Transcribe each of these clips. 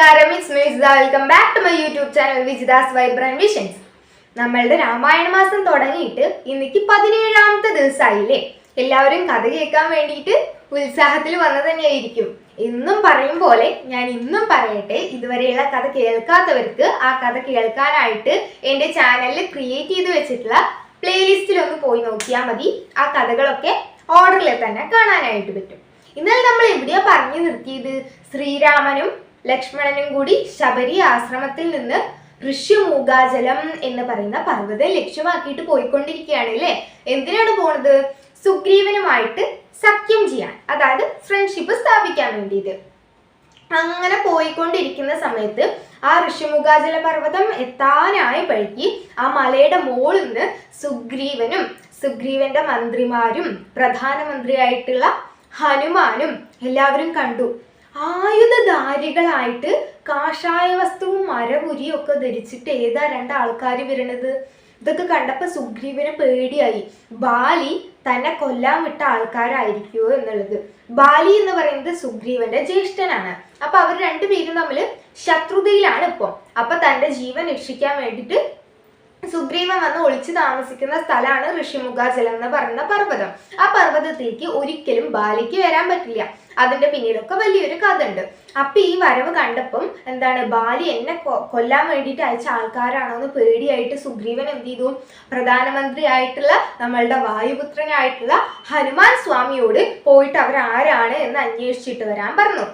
നമസ്കാരം, it's me Vijitha. Welcome back to my YouTube channel Vijitha's vibrant visions. നമ്മളുടെ രാമായണ മാസം തുടങ്ങിയിട്ട് ഇന്നിക്ക് 17ാമത്തെ ദിവസമായില്ലേ. എല്ലാവരും കഥ കേൾക്കാൻ വേണ്ടിയിട്ട് ഉത്സാഹത്തിൽ വന്നു തന്നെയായിരിക്കും. എന്നും പറയും പോലെ ഞാൻ ഇന്നും പറയട്ടെ, ഇതുവരെയുള്ള കഥ കേൾക്കാത്തവർക്ക് ആ കഥ കേൾക്കാനായിട്ട് എൻ്റെ ചാനലിൽ ക്രിയേറ്റ് ചെയ്ത് വെച്ചിട്ടുള്ള പ്ലേലിസ്റ്റിൽ ഒന്ന് പോയി നോക്കിയാൽ മതി. ആ കഥകളൊക്കെ ഓർഡറിൽ തന്നെ കാണാനായിട്ട് പറ്റും. ഇന്നലെ നമ്മൾ എവിടെയാ പറഞ്ഞു നിർത്തിയത്? ശ്രീരാമനും ലക്ഷ്മണനും കൂടി ശബരി ആശ്രമത്തിൽ നിന്ന് ഋഷ്യമൂകാചലം എന്ന് പറയുന്ന പർവ്വതം ലക്ഷ്യമാക്കിയിട്ട് പോയിക്കൊണ്ടിരിക്കുകയാണ് അല്ലേ. എന്തിനാണ് പോണത്? സുഗ്രീവനുമായിട്ട് സഖ്യം ചെയ്യാൻ, അതായത് ഫ്രണ്ട്ഷിപ്പ് സ്ഥാപിക്കാൻ വേണ്ടിയിട്ട്. അങ്ങനെ പോയിക്കൊണ്ടിരിക്കുന്ന സമയത്ത് ആ ഋഷിമുഖാചല പർവ്വതം എത്താനായപ്പോഴേക്ക് ആ മലയുടെ മുകളിൽ നിന്ന് സുഗ്രീവനും സുഗ്രീവന്റെ മന്ത്രിമാരും പ്രധാനമന്ത്രിയായിട്ടുള്ള ഹനുമാനും എല്ലാവരും കണ്ടു. ആയുധധാരികളായിട്ട് കാഷായ വസ്ത്രവും മരപുരിയും ഒക്കെ ധരിച്ചിട്ട് ഏതാ രണ്ടാൾക്കാർ വരണത്. ഇതൊക്കെ കണ്ടപ്പോൾ സുഗ്രീവന് പേടിയായി. ബാലി തന്നെ കൊല്ലാൻ വിട്ട ആൾക്കാരായിരിക്കുമോ എന്നുള്ളത്. ബാലി എന്ന് പറയുന്നത് സുഗ്രീവന്റെ ജ്യേഷ്ഠനാണ്. അപ്പൊ അവർ രണ്ടുപേരും തമ്മിൽ ശത്രുതയിലാണ് ഇപ്പം. അപ്പൊ തന്റെ ജീവൻ രക്ഷിക്കാൻ വേണ്ടിയിട്ട് സുഗ്രീവൻ വന്ന് ഒളിച്ചു താമസിക്കുന്ന സ്ഥലമാണ് ഋഷിമുഖാചലം എന്ന് പറയുന്ന പർവ്വതം. ആ പർവ്വതത്തിലേക്ക് ഒരിക്കലും ബാലിക്ക് വരാൻ പറ്റില്ല. അതിന്റെ പിന്നിലൊക്കെ വലിയൊരു കഥ ഉണ്ട്. അപ്പൊ ഈ വരവ് കണ്ടപ്പം എന്താണ്, ബാലി എന്നെ കൊല്ലാൻ വേണ്ടിയിട്ട് അയച്ച ആൾക്കാരാണോ എന്ന് പേടിയായിട്ട് സുഗ്രീവൻ എന്ത് ചെയ്തു? പ്രധാനമന്ത്രി ആയിട്ടുള്ള നമ്മളുടെ വായുപുത്രനായിട്ടുള്ള ഹനുമാൻ സ്വാമിയോട് പോയിട്ട് അവരാരാണ് എന്ന് അന്വേഷിച്ചിട്ട് വരാൻ പറഞ്ഞു.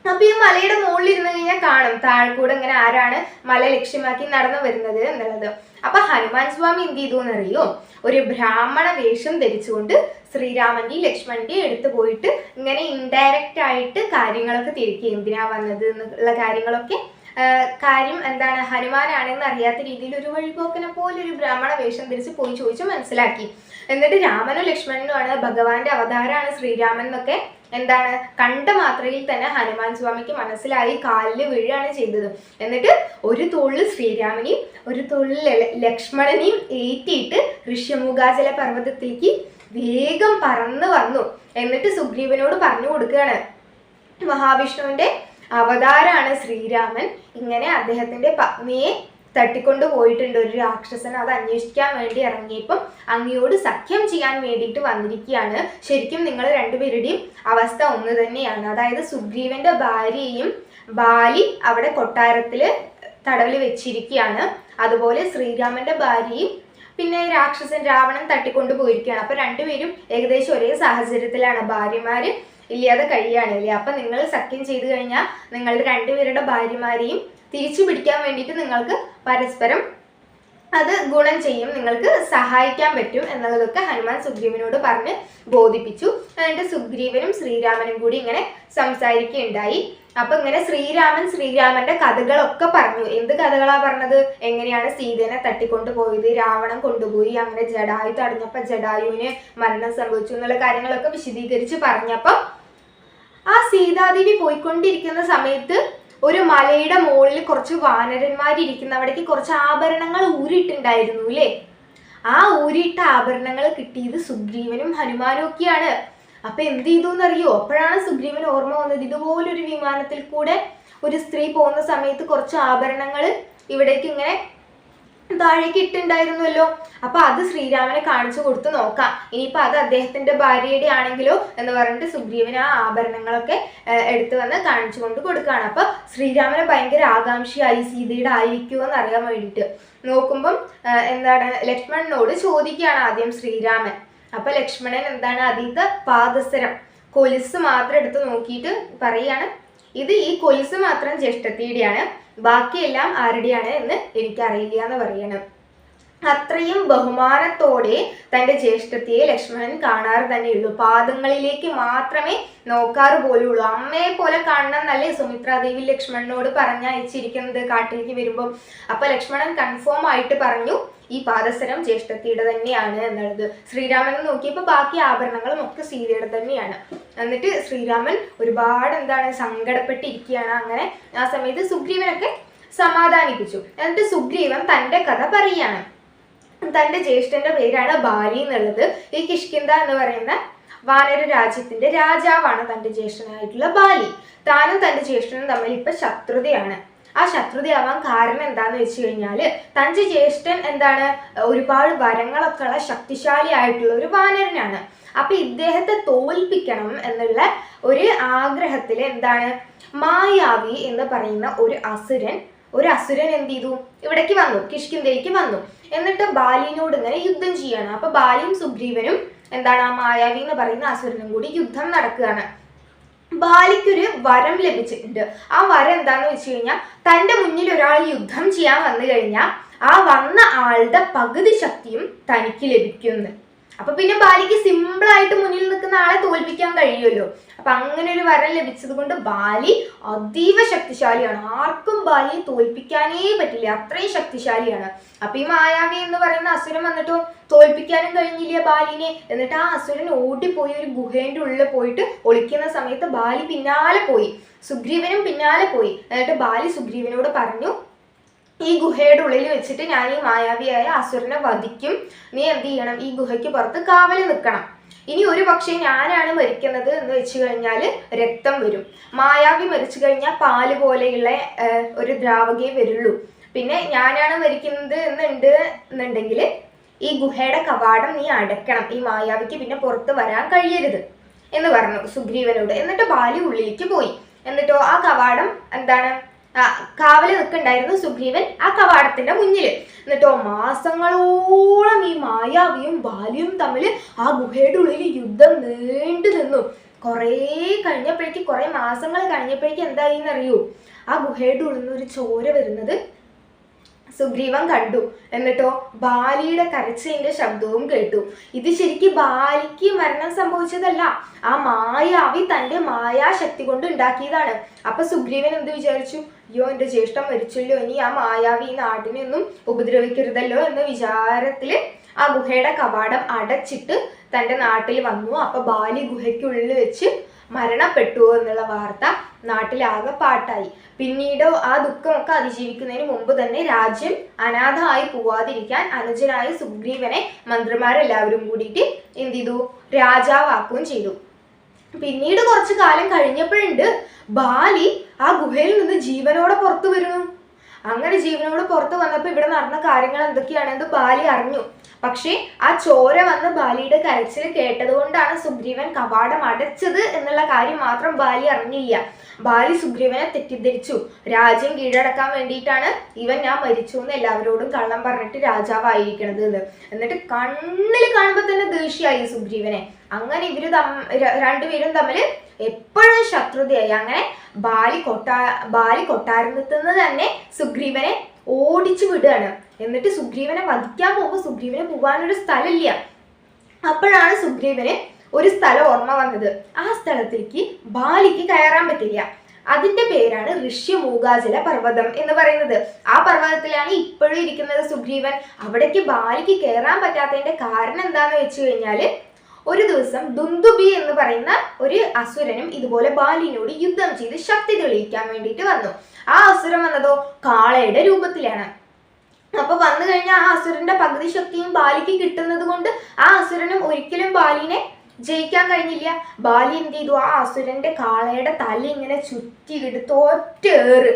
അപ്പൊ ഈ മലയുടെ മുകളിൽ ഇരുന്ന് കഴിഞ്ഞാൽ കാണും താഴെക്കൂടെ ഇങ്ങനെ ആരാണ് മല ലക്ഷ്യമാക്കി നടന്നു വരുന്നത് എന്നുള്ളത്. അപ്പൊ ഹനുമാൻ സ്വാമി എന്ത് ചെയ്തു എന്നറിയോ? ഒരു ബ്രാഹ്മണ വേഷം ധരിച്ചുകൊണ്ട് ശ്രീരാമന്റെയും ലക്ഷ്മണന്റെയും എടുത്തു പോയിട്ട് ഇങ്ങനെ ഇൻഡയറക്റ്റ് ആയിട്ട് കാര്യങ്ങളൊക്കെ തിരിക്കി. എന്തിനാ വന്നത് എന്നുള്ള കാര്യങ്ങളൊക്കെ കാര്യം എന്താണ് ഹനുമാനാണെന്ന് അറിയാത്ത രീതിയിൽ ഒരു വഴിപോക്കനെ പോലെ ഒരു ബ്രാഹ്മണ വേഷം ധരിച്ച് പോയി ചോദിച്ചു മനസ്സിലാക്കി. എന്നിട്ട് രാമനും ലക്ഷ്മണനുമാണ് ഭഗവാന്റെ അവതാരമാണ് ശ്രീരാമൻ എന്നൊക്കെ എന്താണ് കണ്ട മാത്രയിൽ തന്നെ ഹനുമാൻ സ്വാമിക്ക് മനസ്സിലായി. കാലിൽ വീഴാണ് ചെയ്തത്. എന്നിട്ട് ഒരു തോളിൽ ശ്രീരാമനെയും ഒരു തോളിൽ ലക്ഷ്മണനെയും ഏറ്റിയിട്ട് ഋഷ്യമുഖാചല പർവ്വതത്തിലേക്ക് വേഗം പറന്ന് വന്നു. എന്നിട്ട് സുഗ്രീവനോട് പറഞ്ഞു കൊടുക്കുകയാണ്, മഹാവിഷ്ണുവിന്റെ അവതാരാണ് ശ്രീരാമൻ. ഇങ്ങനെ അദ്ദേഹത്തിന്റെ പത്നിയെ തട്ടിക്കൊണ്ടു പോയിട്ടുണ്ട് ഒരു രാക്ഷസൻ. അത് അന്വേഷിക്കാൻ വേണ്ടി ഇറങ്ങിയപ്പം അങ്ങയോട് സഖ്യം ചെയ്യാൻ വേണ്ടിയിട്ട് വന്നിരിക്കുകയാണ്. ശരിക്കും നിങ്ങൾ രണ്ടുപേരുടെയും അവസ്ഥ ഒന്ന് തന്നെയാണ്. അതായത് സുഗ്രീവന്റെ ഭാര്യയെയും ബാലി അവിടെ കൊട്ടാരത്തില് തടവിൽ വെച്ചിരിക്കുകയാണ്. അതുപോലെ ശ്രീരാമന്റെ ഭാര്യയും പിന്നെ രാക്ഷസൻ രാവണൻ തട്ടിക്കൊണ്ടു പോയിരിക്കുകയാണ്. അപ്പൊ രണ്ടുപേരും ഏകദേശം ഒരേ സാഹചര്യത്തിലാണ്. ഭാര്യമാര് ഇല്ലാതെ കഴിയുകയാണല്ലേ. അപ്പൊ നിങ്ങൾ സഖ്യം ചെയ്തു കഴിഞ്ഞാൽ നിങ്ങളുടെ രണ്ടുപേരുടെ ഭാര്യമാരെയും തിരിച്ചു പിടിക്കാൻ വേണ്ടിയിട്ട് നിങ്ങൾക്ക് പരസ്പരം അത് ഗുണം ചെയ്യും, നിങ്ങൾക്ക് സഹായിക്കാൻ പറ്റും എന്നുള്ളതൊക്കെ ഹനുമാൻ സുഗ്രീവനോട് പറഞ്ഞ് ബോധിപ്പിച്ചു. എന്നിട്ട് സുഗ്രീവനും ശ്രീരാമനും കൂടി ഇങ്ങനെ സംസാരിക്കുകയുണ്ടായി. അപ്പൊ ഇങ്ങനെ ശ്രീരാമന്റെ കഥകളൊക്കെ പറഞ്ഞു. എന്ത് കഥകളാ പറഞ്ഞത്? എങ്ങനെയാണ് സീതേനെ തട്ടിക്കൊണ്ടു പോയത്, രാവണൻ കൊണ്ടുപോയി, അങ്ങനെ ജടായു തടഞ്ഞപ്പോ ജടായുവിന് മരണം സംഭവിച്ചു എന്നുള്ള കാര്യങ്ങളൊക്കെ വിശദീകരിച്ച് പറഞ്ഞപ്പം ആ സീതാദേവി പോയിക്കൊണ്ടിരിക്കുന്ന സമയത്ത് ഒരു മലയുടെ മുകളിൽ കുറച്ച് വാനരന്മാരിയ്ക്കുന്ന അവിടേക്ക് കുറച്ച് ആഭരണങ്ങൾ ഊരിയിട്ടുണ്ടായിരുന്നു അല്ലേ. ആ ഊരിയിട്ട ആഭരണങ്ങൾ കിട്ടിയത് സുഗ്രീവനും ഹനുമാനും ഒക്കെയാണ്. അപ്പൊ എന്ത് ചെയ്തു എന്നറിയോ? അപ്പോഴാണ് സുഗ്രീവന് ഓർമ്മ വന്നത്, ഇതുപോലൊരു വിമാനത്തിൽ കൂടെ ഒരു സ്ത്രീ പോകുന്ന സമയത്ത് കുറച്ച് ആഭരണങ്ങൾ ഇവിടേക്ക് ഇങ്ങനെ താഴേക്ക് ഇട്ടുണ്ടായിരുന്നല്ലോ. അപ്പൊ അത് ശ്രീരാമനെ കാണിച്ചു കൊടുത്ത് നോക്കാം, ഇനിയിപ്പൊ അത് അദ്ദേഹത്തിന്റെ ഭാര്യയുടെ ആണെങ്കിലോ എന്ന് പറഞ്ഞിട്ട് സുഗ്രീവന് ആ ആഭരണങ്ങളൊക്കെ എടുത്തു വന്ന് കാണിച്ചു കൊണ്ട് കൊടുക്കുകയാണ്. അപ്പൊ ശ്രീരാമന് ഭയങ്കര ആകാംക്ഷയായി, സീതയുടെ ആയിരിക്കുമോ എന്ന് അറിയാൻ വേണ്ടിയിട്ട്. നോക്കുമ്പം എന്താണ്, ലക്ഷ്മണനോട് ചോദിക്കുകയാണ് ആദ്യം ശ്രീരാമൻ. അപ്പൊ ലക്ഷ്മണൻ എന്താണ്, അതീത പാദസരം കൊലുസ് മാത്രം എടുത്ത് നോക്കിയിട്ട് പറയാണ്, ഇത് ഈ കൊലുസ് മാത്രം ജ്യേഷ്ഠത്തിയുടെയാണ്, ബാക്കിയെല്ലാം ആരുടെയാണ് എന്ന് എനിക്കറിയില്ല എന്ന് പറയണം. അത്രയും ബഹുമാനത്തോടെ തൻ്റെ ജ്യേഷ്ഠത്തിയെ ലക്ഷ്മണൻ കാണാറ് തന്നെയുള്ളൂ. പാദങ്ങളിലേക്ക് മാത്രമേ നോക്കാറ് പോലുള്ളൂ. അമ്മയെ പോലെ കാണണം എന്നല്ലേ സുമിത്രാദേവി ലക്ഷ്മണനോട് പറഞ്ഞയച്ചിരിക്കുന്നത് കാട്ടിലേക്ക് വരുമ്പോൾ. അപ്പൊ ലക്ഷ്മണൻ കൺഫേം ആയിട്ട് പറഞ്ഞു, ഈ പാദസരം ജ്യേഷ്ഠത്തിയുടെ തന്നെയാണ് എന്നുള്ളത്. ശ്രീരാമനെ നോക്കിയപ്പോൾ ബാക്കി ആഭരണങ്ങളും ഒക്കെ സീതയുടെ തന്നെയാണ്. എന്നിട്ട് ശ്രീരാമൻ ഒരുപാട് സങ്കടപ്പെട്ടിരിക്കുകയാണ്. അങ്ങനെ ആ സമയത്ത് സുഗ്രീവനൊക്കെ സമാധാനിപ്പിച്ചു. എന്നിട്ട് സുഗ്രീവൻ തൻ്റെ കഥ പറയാണ്. തൻ്റെ ജ്യേഷ്ഠന്റെ പേരാണ് ബാലി എന്നുള്ളത്. ഈ കിഷ്കിന്ധ എന്ന് പറയുന്ന വാനര രാജ്യത്തിന്റെ രാജാവാണ് തന്റെ ജ്യേഷ്ഠനായിട്ടുള്ള ബാലി. താനും തന്റെ ജ്യേഷ്ഠനും തമ്മിൽ ഇപ്പൊ ശത്രുതയാണ്. ആ ശത്രുതയാവാൻ കാരണം എന്താന്ന് വെച്ച് കഴിഞ്ഞാല് തന്റെ ജ്യേഷ്ഠൻ എന്താണ് ഒരുപാട് വരങ്ങളൊക്കെ ഉള്ള ശക്തിശാലി ആയിട്ടുള്ള ഒരു വാനരനാണ്. അപ്പൊ ഇദ്ദേഹത്തെ തോൽപ്പിക്കണം എന്നുള്ള ഒരു ആഗ്രഹത്തില് എന്താണ് മായാവി എന്ന് പറയുന്ന ഒരു അസുരൻ എന്ത് ചെയ്തു, ഇവിടേക്ക് വന്നു, കിഷ്കിന്ധയിലേക്ക് വന്നു. എന്നിട്ട് ബാലിനോട് ഇങ്ങനെ യുദ്ധം ചെയ്യാണ്. അപ്പൊ ബാലിയും സുഗ്രീവനും എന്താണ് ആ മായാവി എന്ന് പറയുന്ന അസുരനും കൂടി യുദ്ധം നടക്കുകയാണ്. ബാലിക്കൊരു വരം ലഭിച്ചിട്ടുണ്ട്. ആ വരം എന്താന്ന് വെച്ച് കഴിഞ്ഞാൽ തന്റെ മുന്നിൽ ഒരാൾ യുദ്ധം ചെയ്യാൻ വന്നു കഴിഞ്ഞാൽ ആ വന്ന ആളുടെ പകുതി ശക്തിയും തനിക്ക് ലഭിക്കുമെന്ന്. അപ്പൊ പിന്നെ ബാലിക്ക് സിമ്പിൾ ആയിട്ട് മുന്നിൽ നിൽക്കുന്ന ആളെ തോൽപ്പിക്കാൻ കഴിയുമല്ലോ. അപ്പൊ അങ്ങനെ ഒരു വരം ലഭിച്ചത് കൊണ്ട് ബാലി അതീവ ശക്തിശാലിയാണ്. ആർക്കും ബാലിയെ തോൽപ്പിക്കാനേ പറ്റില്ല, അത്രയും ശക്തിശാലിയാണ്. അപ്പൊ ഈ മായാവി എന്ന് പറയുന്ന അസുരൻ വന്നിട്ടോ തോൽപ്പിക്കാനും കഴിഞ്ഞില്ല ബാലിനെ. എന്നിട്ട് ആ അസുരൻ ഓടിപ്പോയി ഒരു ഗുഹേന്റെ ഉള്ളിൽ പോയിട്ട് ഒളിക്കുന്ന സമയത്ത് ബാലി പിന്നാലെ പോയി, സുഗ്രീവനും പിന്നാലെ പോയി. എന്നിട്ട് ബാലി സുഗ്രീവനോട് പറഞ്ഞു, ഈ ഗുഹയുടെ ഉള്ളിൽ വെച്ചിട്ട് ഞാൻ ഈ മായാവിയായ അസുരനെ വധിക്കും, നീ എന്ത് ചെയ്യണം, ഈ ഗുഹയ്ക്ക് പുറത്ത് കാവല് നിൽക്കണം. ഇനി ഒരു പക്ഷേ ഞാനാണ് മരിക്കുന്നത് എന്ന് വെച്ച് കഴിഞ്ഞാൽ രക്തം വരും. മായാവി മരിച്ചു കഴിഞ്ഞാൽ പാല് പോലെയുള്ള ഒരു ദ്രാവകേ വരുള്ളൂ. പിന്നെ ഞാനാണ് മരിക്കുന്നത് എന്നുണ്ടെങ്കിൽ ഈ ഗുഹയുടെ കവാടം നീ അടയ്ക്കണം, ഈ മായാവിക്ക് പിന്നെ പുറത്ത് വരാൻ കഴിയരുത് എന്ന് പറഞ്ഞു സുഗ്രീവനോട്. എന്നിട്ട് ബാലി ഉള്ളിലേക്ക് പോയി. എന്നിട്ടോ ആ കവാടം എന്താണ് കാവല് നിൽക്കുന്നുണ്ടായിരുന്നു സുഗ്രീവൻ ആ കവാടത്തിന്റെ മുന്നിൽ. എന്നിട്ടോ മാസങ്ങളോളം ഈ മായാവിയും ബാലിയും തമ്മിൽ ആ ഗുഹയുടെ ഉള്ളിൽ യുദ്ധം നീണ്ടു നിന്നു. കുറെ മാസങ്ങൾ കഴിഞ്ഞപ്പോഴേക്ക് എന്തായി എന്നറിയൂ, ആ ഗുഹയുടെ ഉള്ളിൽ നിന്ന് ഒരു ചോര വരുന്നത് സുഗ്രീവൻ കണ്ടു. എന്നിട്ടോ ബാലിയുടെ കരച്ചിലിന്റെ ശബ്ദവും കേട്ടു. ഇത് ശരിക്കും ബാലിക്ക് മരണം സംഭവിച്ചതല്ല, ആ മായാവി തന്റെ മായാശക്തി കൊണ്ട് ഉണ്ടാക്കിയതാണ്. അപ്പൊ സുഗ്രീവൻ എന്ത് വിചാരിച്ചു, അയ്യോ എന്റെ ജ്യേഷ്ഠൻ മരിച്ചല്ലോ, ഇനി ആ മായാവി ഈ നാടിനൊന്നും ഉപദ്രവിക്കരുതല്ലോ എന്ന വിചാരത്തില് ആ ഗുഹയുടെ കവാടം അടച്ചിട്ട് തന്റെ നാട്ടിൽ വന്നു. അപ്പൊ ബാലി ഗുഹയ്ക്കുള്ളിൽ വെച്ച് മരണപ്പെട്ടു എന്നുള്ള വാർത്ത നാട്ടിലാകെ പാട്ടായി. പിന്നീട് ആ ദുഃഖമൊക്കെ അതിജീവിക്കുന്നതിന് മുമ്പ് തന്നെ രാജ്യം അനാഥമായി പോവാതിരിക്കാൻ അനുജനായ സുഗ്രീവനെ മന്ത്രിമാരെല്ലാവരും കൂടിയിട്ട് എന്ത് ചെയ്തു, രാജാവാക്കുകയും ചെയ്തു. പിന്നീട് കുറച്ചു കാലം കഴിഞ്ഞപ്പോഴുണ്ട് ബാലി ആ ഗുഹയിൽ നിന്ന് ജീവനോടെ പുറത്തു വരുന്നു. അങ്ങനെ ജീവനോട് പുറത്ത് വന്നപ്പോൾ ഇവിടെ നടന്ന കാര്യങ്ങൾ എന്തൊക്കെയാണെന്ന് ബാലി അറിഞ്ഞു. പക്ഷേ ആ ചോര വന്ന് ബാലിയുടെ കരച്ചിൽ കേട്ടത് കൊണ്ടാണ് സുഗ്രീവൻ കവാടം അടച്ചത് എന്നുള്ള കാര്യം മാത്രം ബാലി അറിഞ്ഞില്ല. ബാലി സുഗ്രീവനെ തെറ്റിദ്ധരിച്ചു. രാജ്യം കീഴടക്കാൻ വേണ്ടിയിട്ടാണ് ഞാൻ മരിച്ചു എന്ന് എല്ലാവരോടും കള്ളം പറഞ്ഞിട്ട് രാജാവായിരിക്കണത് എന്ന്. എന്നിട്ട് കണ്ണിൽ കാണുമ്പോൾ തന്നെ ദേഷ്യമായി സുഗ്രീവനെ. അങ്ങനെ രണ്ടുപേരും തമ്മിൽ എപ്പോഴും ശത്രുതയായി. അങ്ങനെ ബാലി കൊട്ടാരത്തിൽ നിന്ന് തന്നെ സുഗ്രീവനെ ഓടിച്ചു വിടുകയാണ്. എന്നിട്ട് സുഗ്രീവനെ വധിക്കാൻ പോകുമ്പോൾ സുഗ്രീവനെ പോകാനൊരു സ്ഥലമില്ല. അപ്പോഴാണ് സുഗ്രീവന് ഒരു സ്ഥലം ഓർമ്മ വന്നത്. ആ സ്ഥലത്തേക്ക് ബാലിക്ക് കയറാൻ പറ്റില്ല. അതിന്റെ പേരാണ് ഋഷ്യമൂകാചല പർവ്വതം എന്ന് പറയുന്നത്. ആ പർവ്വതത്തിലാണ് ഇപ്പോഴും ഇരിക്കുന്നത് സുഗ്രീവൻ. അവിടേക്ക് ബാലിക്ക് കയറാൻ പറ്റാത്തതിന്റെ കാരണം എന്താന്ന് വെച്ച് കഴിഞ്ഞാല് ഒരു ദിവസം ദുന്ദുബി എന്ന് പറയുന്ന ഒരു അസുരനും ഇതുപോലെ ബാലിനോട് യുദ്ധം ചെയ്ത് ശക്തി തെളിയിക്കാൻ വേണ്ടിയിട്ട് വന്നു. ആ അസുരൻ വന്നതോ കാളയുടെ രൂപത്തിലാണ്. അപ്പൊ വന്നു കഴിഞ്ഞാൽ ആ അസുരന്റെ പകുതി ശക്തിയും ബാലിക്ക് കിട്ടുന്നത് കൊണ്ട് ആ അസുരനും ഒരിക്കലും ബാലിനെ ജയിക്കാൻ കഴിഞ്ഞില്ല. ബാലി എന്ത് ചെയ്തു, ആ അസുരന്റെ കാളയുടെ തല ഇങ്ങനെ ചുറ്റിയെടുത്ത് ഒറ്റേറ്.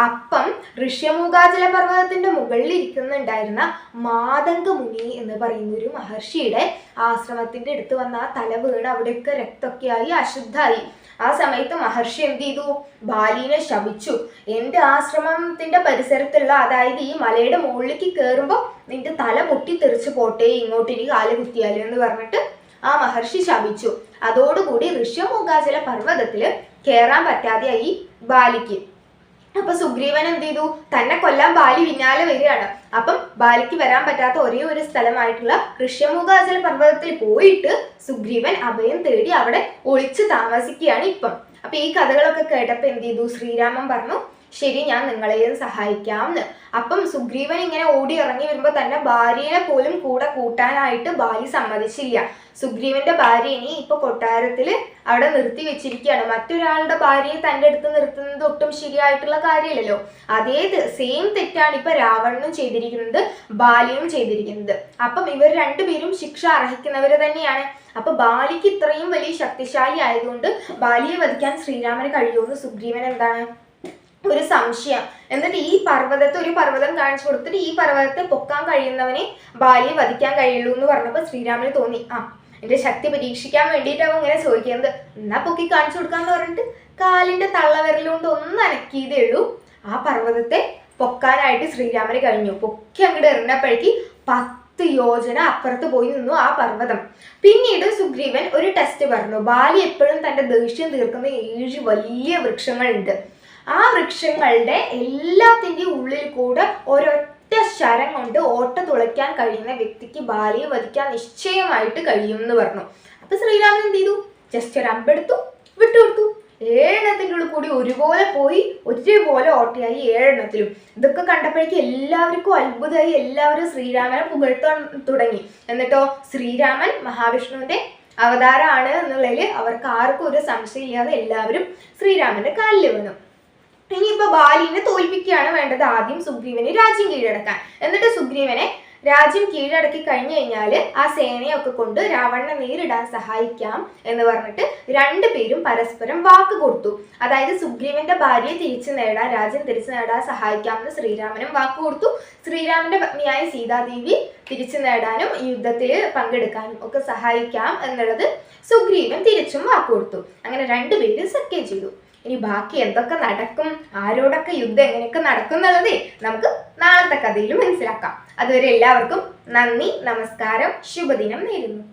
അപ്പം ഋഷ്യമൂകാചല പർവ്വതത്തിന്റെ മുകളിൽ ഇരിക്കുന്നുണ്ടായിരുന്ന മാതംഗ മുനി എന്ന് പറയുന്ന ഒരു മഹർഷിയുടെ ആശ്രമത്തിന്റെ അടുത്ത് വന്ന ആ തല വീണ് അവിടെയൊക്കെ രക്തമൊക്കെയായി അശുദ്ധായി. ആ സമയത്ത് മഹർഷി എന്ത് ചെയ്തു, ബാലിനെ ശപിച്ചു. എന്റെ ആശ്രമത്തിന്റെ പരിസരത്തുള്ള, അതായത് ഈ മലയുടെ മുകളിലേക്ക് കയറുമ്പോൾ നിന്റെ തല പൊട്ടിത്തെറിച്ച് പോട്ടെ, ഇങ്ങോട്ട് ഇനി കാല് കുത്തിയാലോ എന്ന് പറഞ്ഞിട്ട് ആ മഹർഷി ശപിച്ചു. അതോടുകൂടി ഋഷ്യമൂകാചല പർവ്വതത്തില് കയറാൻ പറ്റാതെയായി ബാലിക്ക്. അപ്പൊ സുഗ്രീവൻ എന്ത് ചെയ്തു, തന്നെ കൊല്ലാൻ ബാലി പിന്നാലെ വരികയാണ്. അപ്പം ബാലിക്ക് വരാൻ പറ്റാത്ത ഒരേ ഒരു സ്ഥലമായിട്ടുള്ള ഋഷ്യമൂകാചല പർവ്വതത്തിൽ പോയിട്ട് സുഗ്രീവൻ അഭയം തേടി അവിടെ ഒളിച്ചു താമസിക്കുകയാണ് ഇപ്പം. അപ്പൊ ഈ കഥകളൊക്കെ കേട്ടപ്പോ എന്ത് ചെയ്തു, ശ്രീരാമൻ പറഞ്ഞു ശരി, ഞാൻ നിങ്ങളെയും സഹായിക്കാം എന്ന്. അപ്പം സുഗ്രീവൻ ഇങ്ങനെ ഓടി ഇറങ്ങി വരുമ്പോൾ തന്നെ ഭാര്യയെ പോലും കൂടെ കൂട്ടാനായിട്ട് ബാലി സമ്മതിച്ചില്ല. സുഗ്രീവന്റെ ഭാര്യ ഇനി ഇപ്പൊ കൊട്ടാരത്തിൽ അവിടെ നിർത്തി വെച്ചിരിക്കുകയാണ്. മറ്റൊരാളുടെ ഭാര്യയെ തൻ്റെ അടുത്ത് നിർത്തുന്നത് ഒട്ടും ശരിയായിട്ടുള്ള കാര്യമില്ലല്ലോ. അതേ സെയിം തെറ്റാണ് ഇപ്പൊ രാവണനും ചെയ്തിരിക്കുന്നത്, ബാലിയും ചെയ്തിരിക്കുന്നത്. അപ്പം ഇവർ രണ്ടുപേരും ശിക്ഷ അർഹിക്കുന്നവര് തന്നെയാണ്. അപ്പൊ ബാലിക്ക് ഇത്രയും വലിയ ശക്തിശാലി ആയതുകൊണ്ട് ബാലിയെ വധിക്കാൻ ശ്രീരാമന് കഴിയുമെന്ന് സുഗ്രീവൻ എന്താണ് ഒരു സംശയം. എന്നിട്ട് ഈ പർവ്വതത്തെ ഒരു പർവ്വതം കാണിച്ചു കൊടുത്തിട്ട് ഈ പർവ്വതത്തെ പൊക്കാൻ കഴിയുന്നവനെ ബാലിയെ വധിക്കാൻ കഴിയുള്ളൂ എന്ന് പറഞ്ഞപ്പോൾ ശ്രീരാമന് തോന്നി, എന്റെ ശക്തി പരീക്ഷിക്കാൻ വേണ്ടിയിട്ടാവും ഇങ്ങനെ ചോദിക്കുന്നത്, എന്നാ പൊക്കി കാണിച്ചു കൊടുക്കാന്ന് പറഞ്ഞിട്ട് കാലിന്റെ തള്ളവിരലുകൊണ്ട് ഒന്ന് അനക്കിയതേ ഉള്ളൂ. ആ പർവ്വതത്തെ പൊക്കാനായിട്ട് ശ്രീരാമന് കഴിഞ്ഞു. പൊക്കി അങ്ങോട്ട് എറിഞ്ഞപ്പോഴേക്ക് 10 യോജന അപ്പുറത്ത് പോയി നിന്നു ആ പർവ്വതം. പിന്നീട് സുഗ്രീവൻ ഒരു ടെസ്റ്റ് പറഞ്ഞു. ബാലി എപ്പോഴും തന്റെ ദേഷ്യം തീർക്കുന്ന 7 വലിയ വൃക്ഷങ്ങളുണ്ട്. ആ വൃക്ഷങ്ങളുടെ എല്ലാത്തിൻ്റെയും ഉള്ളിൽ കൂടെ ഒരൊറ്റ ശരം കൊണ്ട് ഓട്ട തുളയ്ക്കാൻ കഴിയുന്ന വ്യക്തിക്ക് ബാലിയെ വധിക്കാൻ നിശ്ചയമായിട്ട് കഴിയും എന്ന് പറഞ്ഞു. അപ്പൊ ശ്രീരാമൻ എന്ത് ചെയ്തു? ജസ്റ്റ് ഒരു അമ്പെടുത്തു, വിട്ടുകൊടുത്തു. 7 എണ്ണത്തിൻ്റെ ഉള്ളിൽ കൂടി ഒരുപോലെ പോയി, ഒരേപോലെ ഓട്ടയായി 7 എണ്ണത്തിലും. ഇതൊക്കെ കണ്ടപ്പോഴേക്കും എല്ലാവർക്കും അത്ഭുതമായി. എല്ലാവരും ശ്രീരാമനെ പുകഴ്ത്താൻ തുടങ്ങി. എന്നിട്ടോ ശ്രീരാമൻ മഹാവിഷ്ണുവിന്റെ അവതാരമാണ് എന്നുള്ളതിൽ അവർക്ക് ആർക്കും ഒരു സംശയമില്ലാതെ എല്ലാവരും ശ്രീരാമന്റെ കാലിൽ വീണു. ഇനിയിപ്പോ ബാലിനെ തോൽപ്പിക്കുകയാണ് വേണ്ടത്. ആദ്യം സുഗ്രീവനെ രാജ്യം കീഴടക്കാൻ. എന്നിട്ട് സുഗ്രീവനെ രാജ്യം കീഴടക്കി കഴിഞ്ഞു കഴിഞ്ഞാൽ ആ സേനയൊക്കെ കൊണ്ട് രാവണനെ നേരിടാൻ സഹായിക്കാം എന്ന് പറഞ്ഞിട്ട് രണ്ടുപേരും പരസ്പരം വാക്ക് കൊടുത്തു. അതായത് സുഗ്രീവന്റെ ഭാര്യയെ തിരിച്ചു നേടാൻ, രാജ്യം തിരിച്ചു നേടാൻ സഹായിക്കാം എന്ന് ശ്രീരാമനും വാക്ക് കൊടുത്തു. ശ്രീരാമന്റെ പത്നിയായ സീതാദേവി തിരിച്ചു നേടാനും യുദ്ധത്തിൽ പങ്കെടുക്കാനും ഒക്കെ സഹായിക്കാം എന്നുള്ളത് സുഗ്രീവൻ തിരിച്ചും വാക്ക് കൊടുത്തു. അങ്ങനെ രണ്ടുപേരും സഖ്യം ചെയ്തു. ഇനി ബാക്കി എന്തൊക്കെ നടക്കും, ആരോടൊക്കെ യുദ്ധം എങ്ങനെയൊക്കെ നടക്കും എന്നുള്ളതേ നമുക്ക് നാളത്തെ കഥയിൽ മനസ്സിലാക്കാം. അതുവരെ എല്ലാവർക്കും നന്ദി, നമസ്കാരം, ശുഭദിനം നേരുന്നു.